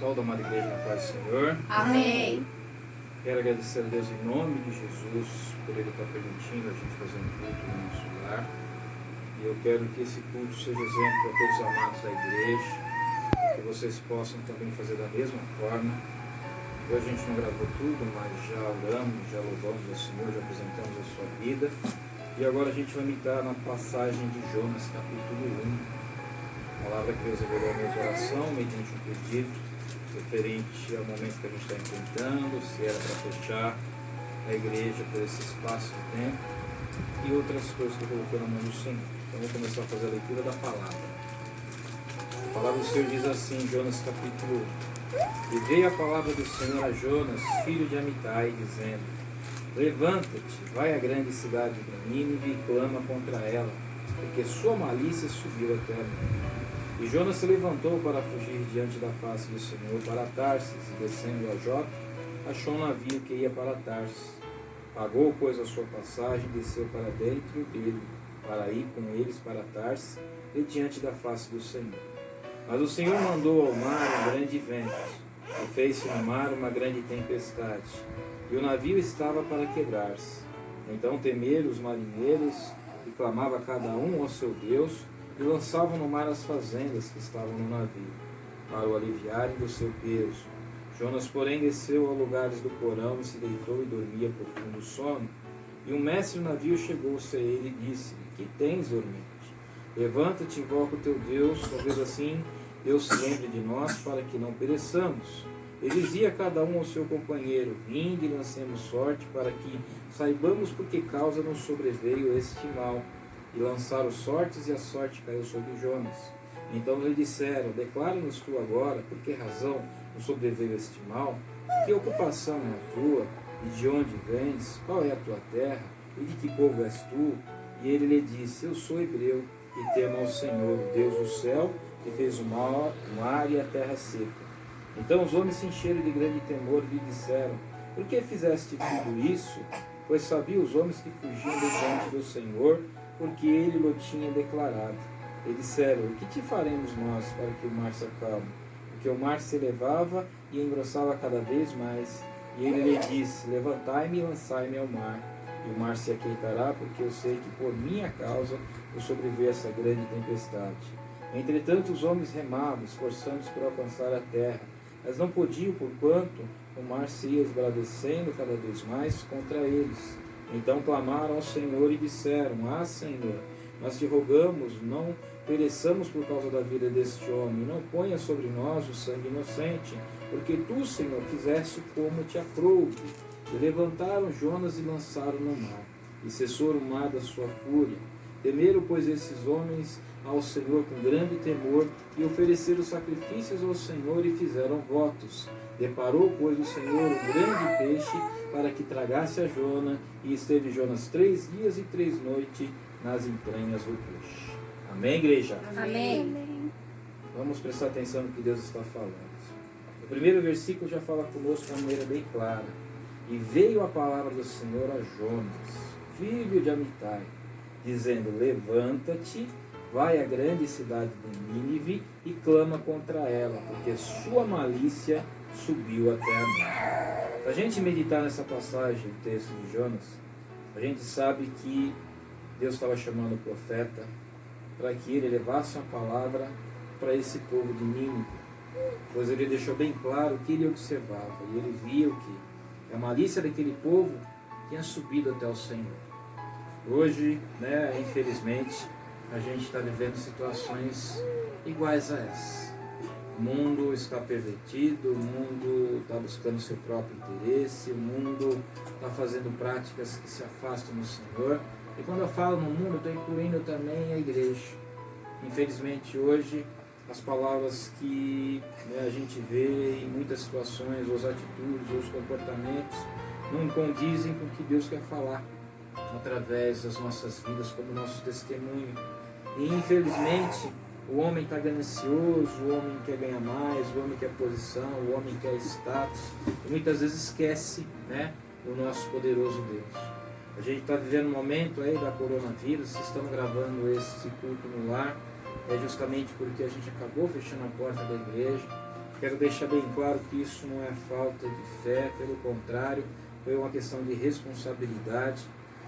Saúde, amada igreja, na paz do Senhor. Amém. Quero agradecer a Deus em nome de Jesus por Ele estar permitindo a gente fazer um culto no nosso lar. E eu quero que esse culto seja exemplo para todos os amados da igreja, que vocês possam também fazer da mesma forma. Hoje a gente não gravou tudo, mas já oramos, já louvamos ao Senhor, já apresentamos a sua vida. E agora a gente vai meditar na passagem de Jonas, capítulo 1. A palavra que Deus revelou ao meu coração, mediante um pedido referente ao momento que a gente está enfrentando, se era para fechar a igreja por esse espaço de tempo e outras coisas que eu coloquei na mão do Senhor. Então vou começar a fazer a leitura da palavra. A palavra do Senhor diz assim, Jonas capítulo 1. E veio a palavra do Senhor a Jonas, filho de Amitai, dizendo: Levanta-te, vai à grande cidade de Nínive e clama contra ela, porque sua malícia subiu até mim. E Jonas se levantou para fugir diante da face do Senhor para Tarsis, e descendo a Jope, achou um navio que ia para Tarsis. Pagou, pois, a sua passagem e desceu para dentro dele, para ir com eles para Tarsis, e diante da face do Senhor. Mas o Senhor mandou ao mar um grande vento, e fez-se no mar uma grande tempestade, e o navio estava para quebrar-se. Então temeram os marinheiros, e clamava cada um ao seu Deus, e lançavam no mar as fazendas que estavam no navio, para o aliviarem do seu peso. Jonas, porém, desceu ao lugares do porão e se deitou e dormia por profundo sono. E um mestre do navio chegou-se a ele e disse-lhe: Que tens, dormente? Levanta-te e invoca o teu Deus, talvez assim Deus se lembre de nós, para que não pereçamos. E dizia cada um ao seu companheiro: Vinde e lancemos sorte, para que saibamos por que causa nos sobreveio este mal. E lançaram sortes, e a sorte caiu sobre Jonas. Então lhe disseram: Declara-nos tu agora, por que razão nos sobreveio este mal? Que ocupação é a tua? E de onde vens? Qual é a tua terra? E de que povo és tu? E ele lhe disse: Eu sou hebreu, e temo ao Senhor, Deus do céu, que fez o mar e a terra seca. Então os homens se encheram de grande temor e lhe disseram: Por que fizeste tudo isso? Pois sabiam os homens que fugiam diante do Senhor, porque ele o tinha declarado. E disseram: O que te faremos nós para que o mar se acalme? Porque o mar se elevava e engrossava cada vez mais. E ele lhe disse: Levantai-me e lançai-me ao mar. E o mar se aquietará, porque eu sei que por minha causa vos sobreveio essa grande tempestade. Entretanto os homens remavam, esforçando-se por alcançar a terra, mas não podiam, porquanto o mar se ia esbravecendo cada vez mais contra eles. Então clamaram ao Senhor e disseram: Ah, Senhor, nós te rogamos, não pereçamos por causa da vida deste homem, não ponha sobre nós o sangue inocente, porque tu, Senhor, fizeste como te aprouve. E levantaram Jonas e lançaram no mar, e cessou o mar da sua fúria. Temeram, pois, esses homens ao Senhor com grande temor, e ofereceram sacrifícios ao Senhor e fizeram votos. Deparou, pois, o Senhor um grande peixe para que tragasse a Jonas, e esteve Jonas 3 dias e 3 noites nas entranhas do peixe. Amém, igreja? Amém. Vamos prestar atenção no que Deus está falando. O primeiro versículo já fala conosco de uma maneira bem clara. E veio a palavra do Senhor a Jonas, filho de Amitai, dizendo: Levanta-te, vai à grande cidade de Nínive e clama contra ela, porque sua malícia subiu até a mim. Se a gente meditar nessa passagem, o texto de Jonas, a gente sabe que Deus estava chamando o profeta para que ele levasse uma palavra para esse povo de Nínive, pois ele deixou bem claro o que ele observava, e ele viu que a malícia daquele povo tinha subido até o Senhor. Hoje, infelizmente, a gente está vivendo situações iguais a essa. O mundo está pervertido, o mundo está buscando seu próprio interesse, o mundo está fazendo práticas que se afastam do Senhor. E quando eu falo no mundo, eu estou incluindo também a igreja. Infelizmente, hoje, as palavras que a gente vê em muitas situações, ou as atitudes, ou os comportamentos, não condizem com o que Deus quer falar através das nossas vidas, como nosso testemunho. E infelizmente o homem está ganancioso, o homem quer ganhar mais, o homem quer posição, o homem quer status, e muitas vezes esquece o nosso poderoso Deus. A gente está vivendo um momento aí da coronavírus, estamos gravando esse culto no lar, justamente porque a gente acabou fechando a porta da igreja, Quero deixar bem claro que isso não é falta de fé, pelo contrário, foi uma questão de responsabilidade,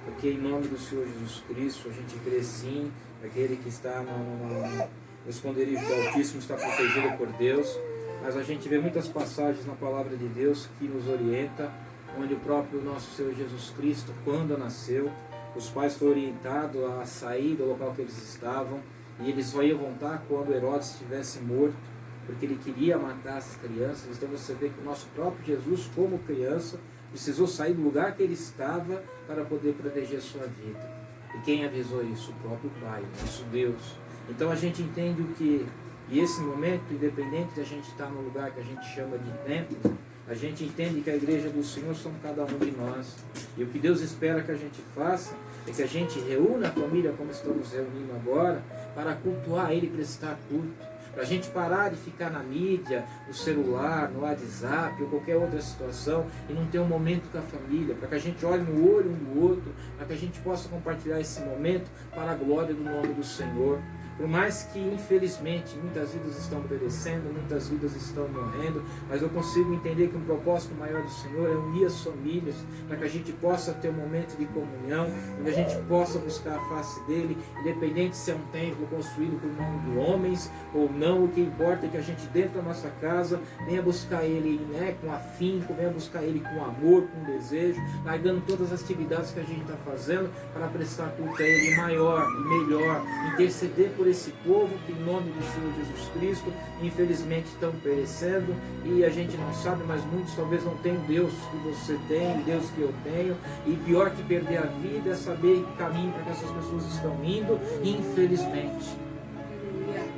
porque em nome do Senhor Jesus Cristo, a gente crê sim, aquele que está no esconderijo do Altíssimo está protegido por Deus, mas a gente vê muitas passagens na Palavra de Deus que nos orienta, onde o próprio nosso Senhor Jesus Cristo, quando nasceu, os pais foram orientados a sair do local que eles estavam, e eles só iam voltar quando Herodes estivesse morto, porque ele queria matar as crianças. Então você vê que o nosso próprio Jesus, como criança, precisou sair do lugar que ele estava para poder proteger a sua vida. E quem avisou isso? O próprio Pai, nosso Deus. Então a gente entende o que, e esse momento, independente de a gente estar no lugar que a gente chama de templo, a gente entende que a igreja do Senhor somos cada um de nós. E o que Deus espera que a gente faça é que a gente reúna a família como estamos reunindo agora, para cultuar Ele e prestar culto. Para a gente parar de ficar na mídia, no celular, no WhatsApp ou qualquer outra situação e não ter um momento com a família, para que a gente olhe no olho um do outro, para que a gente possa compartilhar esse momento para a glória do nome do Senhor. Por mais que, infelizmente, muitas vidas estão perecendo, muitas vidas estão morrendo, mas eu consigo entender que um propósito maior do Senhor é unir as famílias, para que a gente possa ter um momento de comunhão, onde a gente possa buscar a face dEle, independente se é um templo construído por mão de homens ou não. O que importa é que a gente, dentro da nossa casa, venha buscar Ele, né, com afinco, venha buscar Ele com amor, com desejo, largando todas as atividades que a gente está fazendo para prestar culto a Ele maior e melhor, interceder por esse povo que, em nome do Senhor Jesus Cristo, infelizmente estão perecendo, e a gente não sabe, mas muitos talvez não tenham Deus que você tem, Deus que eu tenho, e pior que perder a vida é saber que caminho para que essas pessoas estão indo, infelizmente.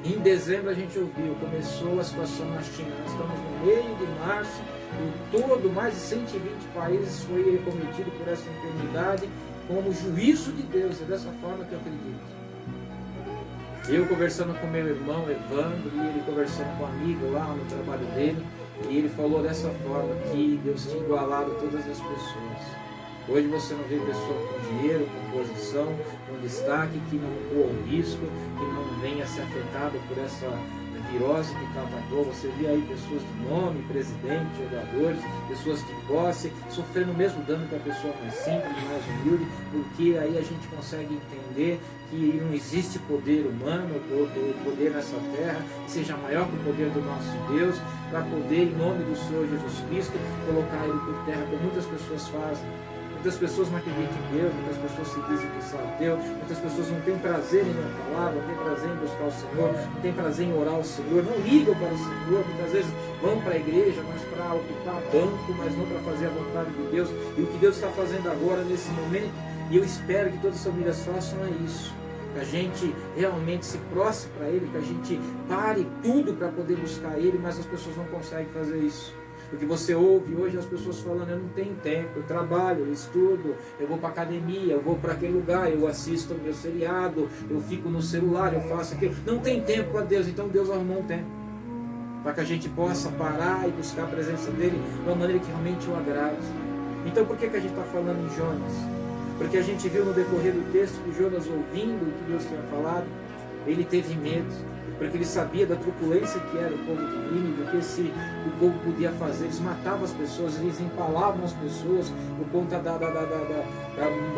Em dezembro a gente ouviu, começou a situação na China, nós estamos no meio de março, em todo, mais de 120 países foi cometido por essa enfermidade, como juízo de Deus. É dessa forma que eu acredito. Eu conversando com meu irmão Evandro, e ele conversando com um amigo lá no trabalho dele, e ele falou dessa forma, que Deus tinha igualado todas as pessoas. Hoje você não vê pessoa com dinheiro, com posição, com destaque, que não corra um risco, que não venha ser afetado por essa virose que atacou. Você vê aí pessoas de nome, presidente, jogadores, pessoas de posse, sofrendo o mesmo dano que a pessoa mais simples, mais humilde, porque aí a gente consegue entender que não existe poder humano, ou poder nessa terra, que seja maior que o poder do nosso Deus, para poder, em nome do Senhor Jesus Cristo, colocar Ele por terra, como muitas pessoas fazem. Muitas pessoas não acreditam em Deus, muitas pessoas se dizem que são ateus, muitas pessoas não têm prazer em ler a palavra, não têm prazer em buscar o Senhor, não têm prazer em orar ao Senhor, não ligam para o Senhor, muitas vezes vão para a igreja, mas para ocupar banco, mas não para fazer a vontade de Deus. E o que Deus está fazendo agora, nesse momento, e eu espero que todas as famílias façam, é isso. Que a gente realmente se prostre para Ele, que a gente pare tudo para poder buscar Ele, mas as pessoas não conseguem fazer isso. Porque você ouve hoje as pessoas falando, eu não tenho tempo, eu trabalho, eu estudo, eu vou para academia, eu vou para aquele lugar, eu assisto o meu seriado, eu fico no celular, eu faço aquilo. Não tem tempo para Deus, então Deus arrumou um tempo para que a gente possa parar e buscar a presença dEle de uma maneira que realmente o agrade. Então por que a gente está falando em Jonas? Porque a gente viu no decorrer do texto que Jonas, ouvindo o que Deus tinha falado, ele teve medo, porque ele sabia da truculência que era o povo de Nínive, o que o povo podia fazer. Eles matavam as pessoas, eles empalavam as pessoas por conta da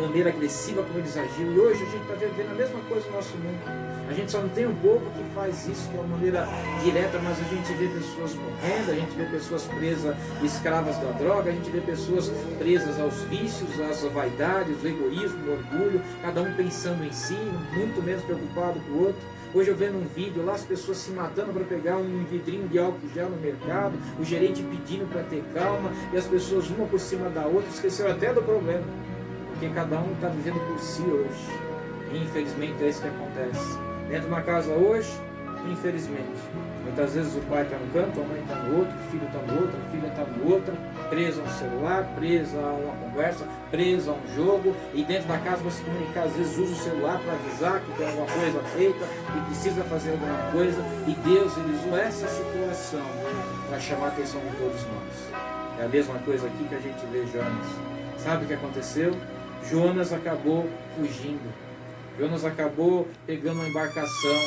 maneira agressiva como eles agiam. E hoje a gente está vivendo a mesma coisa no nosso mundo. A gente só não tem um povo que faz isso de uma maneira direta, mas a gente vê pessoas morrendo, a gente vê pessoas presas, escravas da droga, a gente vê pessoas presas aos vícios, às vaidades, o egoísmo, o orgulho, cada um pensando em si, muito menos preocupado com o outro. Hoje eu vendo um vídeo lá, as pessoas se matando para pegar um vidrinho de álcool gel no mercado, o gerente pedindo para ter calma, e as pessoas uma por cima da outra, esqueceram até do problema, porque cada um está vivendo por si hoje. E infelizmente é isso que acontece. Dentro de uma casa hoje, infelizmente, muitas vezes o pai está no canto, a mãe está no outro, o filho está no outro, a filha está no outro, preso a um celular, preso a uma conversa, preso a um jogo, e dentro da casa você comunicar, às vezes usa o celular para avisar que tem alguma coisa feita e precisa fazer alguma coisa, e Deus ele usou essa situação para chamar a atenção de todos nós. É a mesma coisa aqui que a gente vê Jonas. Sabe o que aconteceu? Jonas acabou fugindo. Jonas acabou pegando uma embarcação,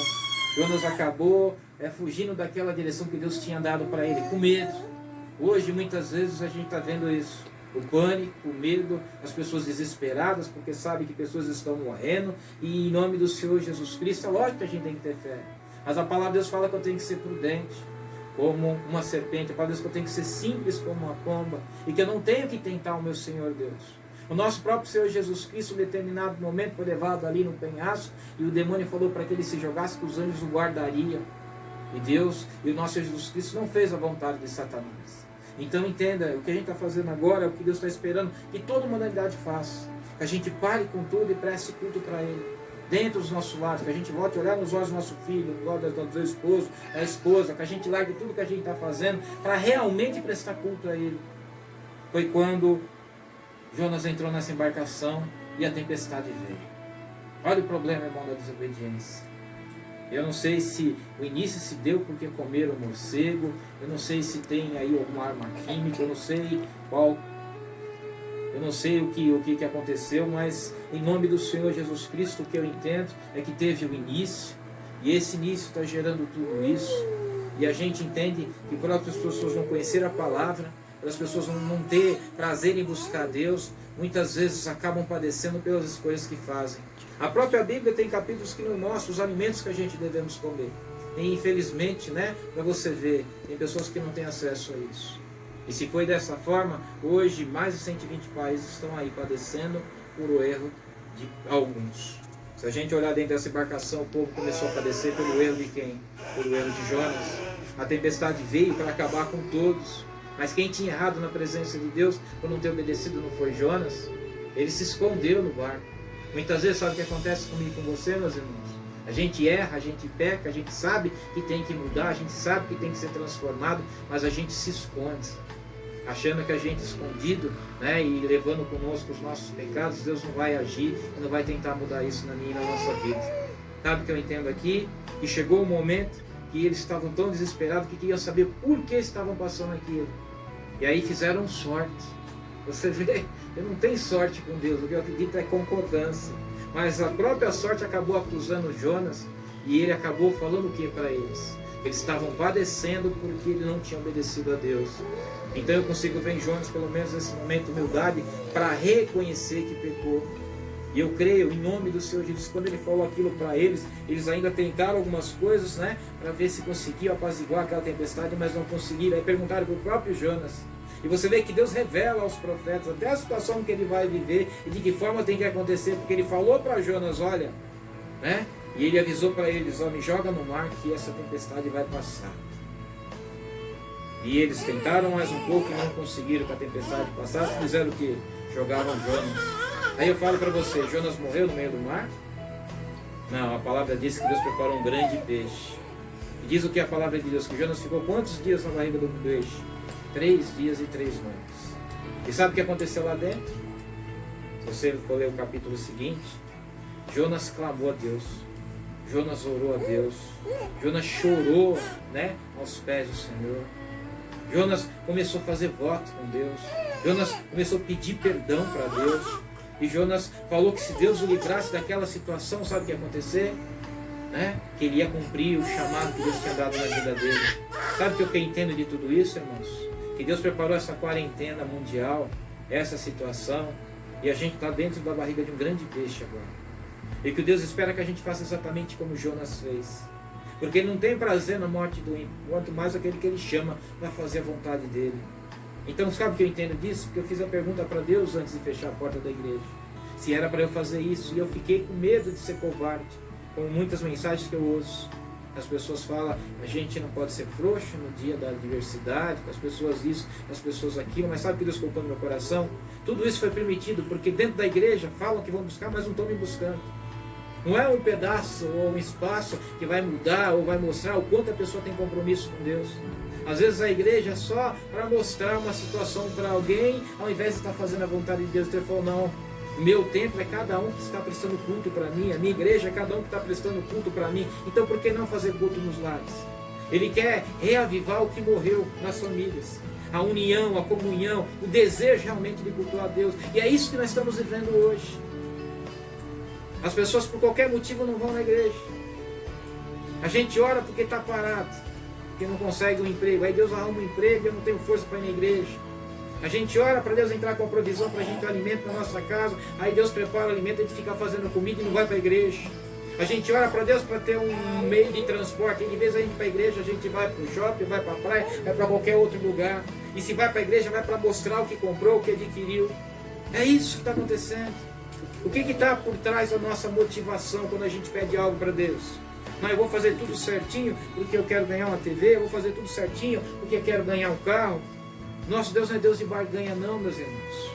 Jonas acabou fugindo daquela direção que Deus tinha dado para ele, com medo. Hoje, muitas vezes, a gente está vendo isso. O pânico, o medo, as pessoas desesperadas, porque sabem que pessoas estão morrendo. E em nome do Senhor Jesus Cristo, é lógico que a gente tem que ter fé. Mas a palavra de Deus fala que eu tenho que ser prudente, como uma serpente. A palavra de Deus que eu tenho que ser simples como uma pomba. E que eu não tenho que tentar o meu Senhor Deus. O nosso próprio Senhor Jesus Cristo, em determinado momento, foi levado ali no penhasco. E o demônio falou para que ele se jogasse, que os anjos o guardariam. E Deus, e o nosso Jesus Cristo não fez a vontade de Satanás. Então entenda, o que a gente está fazendo agora é o que Deus está esperando que toda a humanidade faça. Que a gente pare com tudo e preste culto para Ele. Dentro dos nossos lares, que a gente volte a olhar nos olhos do nosso filho, nos olhos do nosso esposo, da esposa, que a gente largue tudo que a gente está fazendo para realmente prestar culto a Ele. Foi quando Jonas entrou nessa embarcação e a tempestade veio. Olha o problema, irmão, da desobediência. Eu não sei se o início se deu porque comeram morcego, eu não sei se tem aí alguma arma química, eu não sei qual, eu não sei o que aconteceu, mas em nome do Senhor Jesus Cristo, o que eu entendo é que teve o início, e esse início está gerando tudo isso, e a gente entende que por outras pessoas não conhecer a palavra, as pessoas não ter prazer em buscar Deus, muitas vezes acabam padecendo pelas escolhas que fazem. A própria Bíblia tem capítulos que nos mostram os alimentos que a gente devemos comer. E infelizmente, para você ver, tem pessoas que não têm acesso a isso. E se foi dessa forma, hoje mais de 120 países estão aí padecendo por o erro de alguns. Se a gente olhar dentro dessa embarcação, o povo começou a padecer pelo erro de quem? Pelo erro de Jonas. A tempestade veio para acabar com todos. Mas quem tinha errado na presença de Deus, por não ter obedecido, não foi Jonas. Ele se escondeu no barco. Muitas vezes, sabe o que acontece comigo e com você, meus irmãos? A gente erra, a gente peca, a gente sabe que tem que mudar, a gente sabe que tem que ser transformado, mas a gente se esconde, achando que a gente escondido, e levando conosco os nossos pecados, Deus não vai agir e não vai tentar mudar isso na minha e na nossa vida. Sabe o que eu entendo aqui? Que chegou o momento que eles estavam tão desesperados que queriam saber por que estavam passando aquilo. E aí fizeram sorte. Você vê, eu não tenho sorte com Deus, o que eu acredito é concordância. Mas a própria sorte acabou acusando Jonas e ele acabou falando o que para eles? Eles estavam padecendo porque ele não tinha obedecido a Deus. Então eu consigo ver em Jonas, pelo menos nesse momento, humildade para reconhecer que pecou. E eu creio, em nome do Senhor Jesus, quando ele falou aquilo para eles, eles ainda tentaram algumas coisas, para ver se conseguiam apaziguar aquela tempestade, mas não conseguiram. Aí perguntaram para o próprio Jonas. E você vê que Deus revela aos profetas até a situação que ele vai viver e de que forma tem que acontecer, porque ele falou para Jonas, olha, e ele avisou para eles, me joga no mar que essa tempestade vai passar. E eles tentaram mais um pouco e não conseguiram que a tempestade passasse, fizeram o que? Jogaram Jonas. Aí eu falo para você, Jonas morreu no meio do mar? Não, a palavra diz que Deus preparou um grande peixe. E diz o que a palavra de Deus, que Jonas ficou quantos dias na barriga do peixe? 3 dias e 3 noites. E sabe o que aconteceu lá dentro? Se você for ler o capítulo seguinte, Jonas clamou a Deus. Jonas orou a Deus. Jonas chorou, aos pés do Senhor. Jonas começou a fazer voto com Deus. Jonas começou a pedir perdão para Deus. E Jonas falou que se Deus o livrasse daquela situação, sabe o que ia acontecer? Que ele ia cumprir o chamado que Deus tinha dado na vida dele. Sabe o que eu entendo de tudo isso, irmãos? Que Deus preparou essa quarentena mundial, essa situação, e a gente está dentro da barriga de um grande peixe agora. E que Deus espera que a gente faça exatamente como Jonas fez. Porque ele não tem prazer na morte do ímpio, quanto mais aquele que ele chama para fazer a vontade dele. Então, sabe o que eu entendo disso? Porque eu fiz a pergunta para Deus antes de fechar a porta da igreja. Se era para eu fazer isso, e eu fiquei com medo de ser covarde, com muitas mensagens que eu ouço. As pessoas falam, a gente não pode ser frouxo no dia da diversidade, com as pessoas isso, com as pessoas aquilo, mas sabe o que Deus colocou no meu coração? Tudo isso foi permitido, porque dentro da igreja falam que vão buscar, mas não estão me buscando. Não é um pedaço ou um espaço que vai mudar ou vai mostrar o quanto a pessoa tem compromisso com Deus. Às vezes a igreja é só para mostrar uma situação para alguém, ao invés de estar fazendo a vontade de Deus. Ele falou, não, o meu templo é cada um que está prestando culto para mim, a minha igreja é cada um que está prestando culto para mim. Então por que não fazer culto nos lares? Ele quer reavivar o que morreu nas famílias. A união, a comunhão, o desejo realmente de cultuar a Deus. E é isso que nós estamos vivendo hoje. As pessoas por qualquer motivo não vão na igreja. A gente ora porque está parado, porque não consegue um emprego. Aí Deus arruma um emprego e eu não tenho força para ir na igreja. A gente ora para Deus entrar com a provisão para a gente ter alimento na nossa casa. Aí Deus prepara o alimento e a gente fica fazendo comida e não vai para a igreja. A gente ora para Deus para ter um meio de transporte. E em vez de a gente ir para a igreja, a gente vai para o shopping, vai para a praia, vai para qualquer outro lugar. E se vai para a igreja, vai para mostrar o que comprou, o que adquiriu. É isso que está acontecendo. O que está por trás da nossa motivação quando a gente pede algo para Deus? Não, eu vou fazer tudo certinho porque eu quero ganhar uma TV, eu vou fazer tudo certinho porque eu quero ganhar um carro. Nosso Deus não é Deus de barganha não, meus irmãos.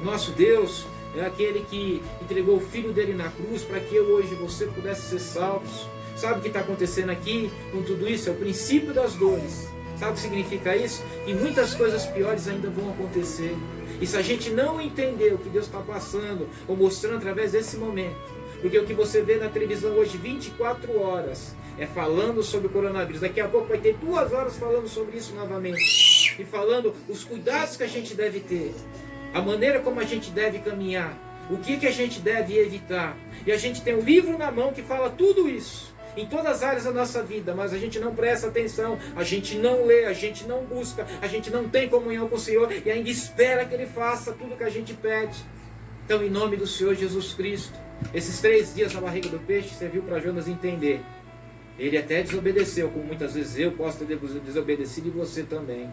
Nosso Deus é aquele que entregou o Filho dele na cruz para que eu hoje e você pudesse ser salvos. Sabe o que está acontecendo aqui com tudo isso? É o princípio das dores. Sabe o que significa isso? Que muitas coisas piores ainda vão acontecer. E se a gente não entender o que Deus está passando ou mostrando através desse momento, porque o que você vê na televisão hoje 24 horas é falando sobre o coronavírus. Daqui a pouco vai ter 2 horas falando sobre isso novamente. E falando os cuidados que a gente deve ter. A maneira como a gente deve caminhar. O que a gente deve evitar. E a gente tem um livro na mão que fala tudo isso. Em todas as áreas da nossa vida. Mas a gente não presta atenção. A gente não lê. A gente não busca. A gente não tem comunhão com o Senhor. E ainda espera que Ele faça tudo que a gente pede. Então, em nome do Senhor Jesus Cristo. Esses 3 dias na barriga do peixe serviu para Jonas entender. Ele até desobedeceu, como muitas vezes eu posso ter desobedecido e você também.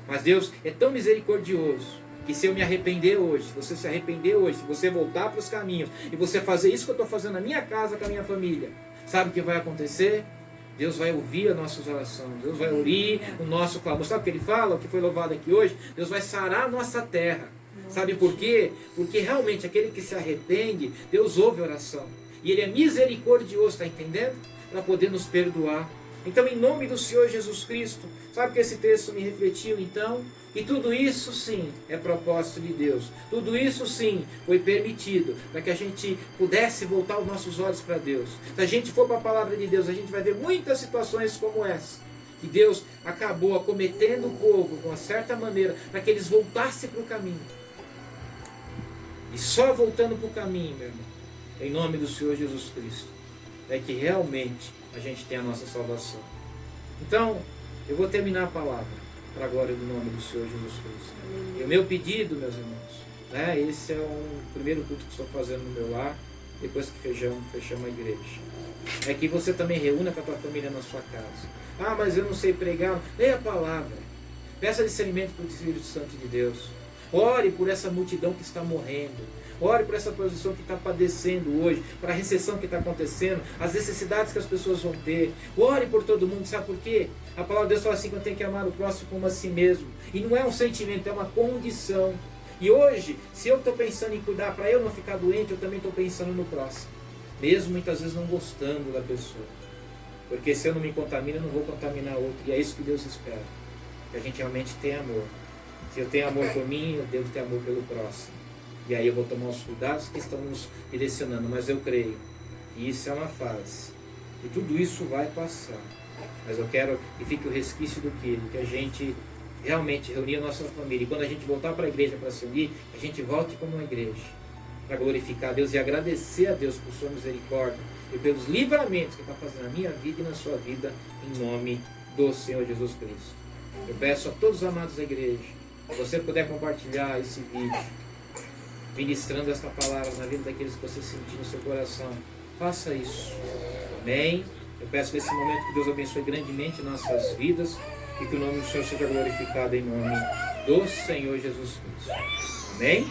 Mas Deus é tão misericordioso que se eu me arrepender hoje, se você se arrepender hoje, se você voltar para os caminhos e você fazer isso que eu estou fazendo na minha casa com a minha família, sabe o que vai acontecer? Deus vai ouvir as nossas orações, Deus vai ouvir o nosso clamor. Sabe o que Ele fala, o que foi louvado aqui hoje? Deus vai sarar a nossa terra. Sabe por quê? Porque realmente aquele que se arrepende, Deus ouve a oração. E Ele é misericordioso, está entendendo? Para poder nos perdoar. Então, em nome do Senhor Jesus Cristo, sabe que esse texto me refletiu então? E tudo isso sim é propósito de Deus. Tudo isso sim foi permitido para que a gente pudesse voltar os nossos olhos para Deus. Se a gente for para a palavra de Deus, a gente vai ver muitas situações como essa. Que Deus acabou acometendo o povo de uma certa maneira para que eles voltassem para o caminho. E só voltando para o caminho, meu irmão, em nome do Senhor Jesus Cristo, é que realmente a gente tem a nossa salvação. Então, eu vou terminar a palavra para a glória do nome do Senhor Jesus Cristo. E o meu pedido, meus irmãos, esse é o primeiro culto que estou fazendo no meu lar, depois que fechamos a igreja. É que você também reúna com a tua família na sua casa. Ah, mas eu não sei pregar. Leia a palavra. Peça discernimento para o Espírito Santo de Deus. Ore por essa multidão que está morrendo. Ore por essa posição que está padecendo hoje, para a recessão que está acontecendo, as necessidades que as pessoas vão ter. Ore por todo mundo, sabe por quê? A palavra de Deus fala assim que eu tenho que amar o próximo como a si mesmo. E não é um sentimento, é uma condição. E hoje, se eu estou pensando em cuidar para eu não ficar doente, eu também estou pensando no próximo. Mesmo muitas vezes não gostando da pessoa. Porque se eu não me contamino, eu não vou contaminar outro. E é isso que Deus espera. Que a gente realmente tenha amor. Se eu tenho amor por mim, eu devo ter amor pelo próximo. E aí eu vou tomar os cuidados que estão nos direcionando. Mas eu creio que isso é uma fase. E tudo isso vai passar. Mas eu quero que fique o resquício do quê? Que a gente realmente reunir a nossa família. E quando a gente voltar para a igreja para se unir, a gente volte como uma igreja. Para glorificar a Deus e agradecer a Deus por sua misericórdia. E pelos livramentos que está fazendo na minha vida e na sua vida. Em nome do Senhor Jesus Cristo. Eu peço a todos os amados da igreja. Se você puder compartilhar esse vídeo, ministrando esta palavra na vida daqueles que você sentir no seu coração, faça isso. Amém? Eu peço nesse momento que Deus abençoe grandemente nossas vidas e que o nome do Senhor seja glorificado em nome do Senhor Jesus Cristo. Amém?